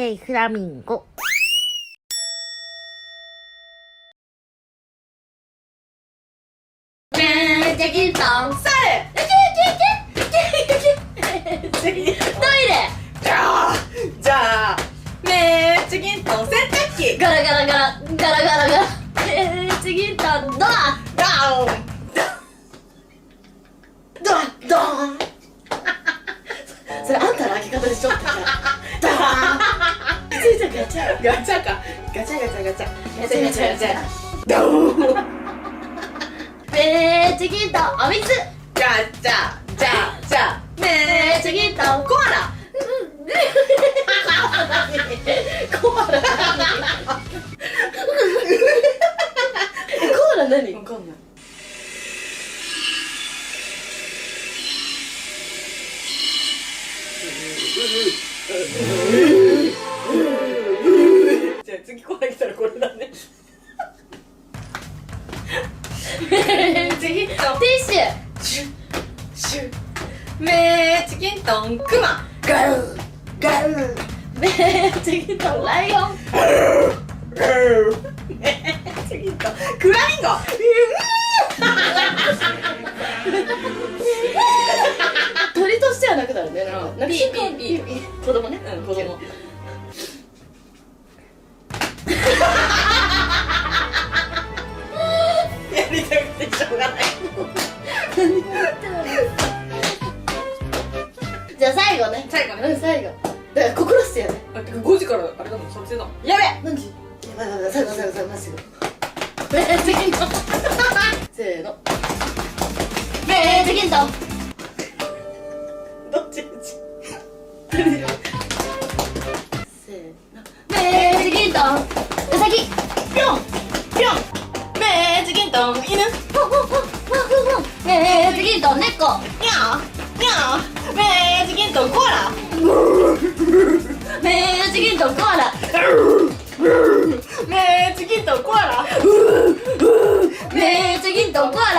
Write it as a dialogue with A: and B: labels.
A: 成フラミンゴ。めっちゃギントンそれトイレ
B: じゃあめっちゃギントン洗濯機
A: ガラガラガラガラガラガラめっちゃギントンドア
B: ダウン
A: ドアドアそれあんたの開け方でしょってドアついたガチャ
B: ガチャかガチャガチャガチャ
A: ガチャガチャガチャ
B: ダウン
A: めっちゃギントンお水
B: じゃあめっちゃギントンコアラ
A: コアラ何
B: わかんないじゃあ次コーラ来たらこれだね次と
A: ティッシュ
B: シュッシュッめっちゃギントンクマ
A: ガルガルめっちゃギントンライオン
B: 次とフラミンゴ
A: 鳥としてはなくなるねなんか
B: ピーピーピーピー
A: 子供ね
B: 子供やりたくてしょうがない
A: じゃあ最後ね
B: 最後ね
A: 最後だから心してやね
B: あ、てか5時からあれだもん撮影だもんやべ
A: 何時やばいやばい最後マジでめっちゃギントンせーのめっちゃギントン
B: どっち
A: せーのめっちゃギントンウサギ
B: ぴょんぴょんめっちゃギントン犬
A: めっちゃギントン猫
B: にゃーにゃーめっちゃギントンコアラ
A: めっちゃギントンコアラ
B: めっちゃギントンコアラ
A: めっちゃギントンコアラ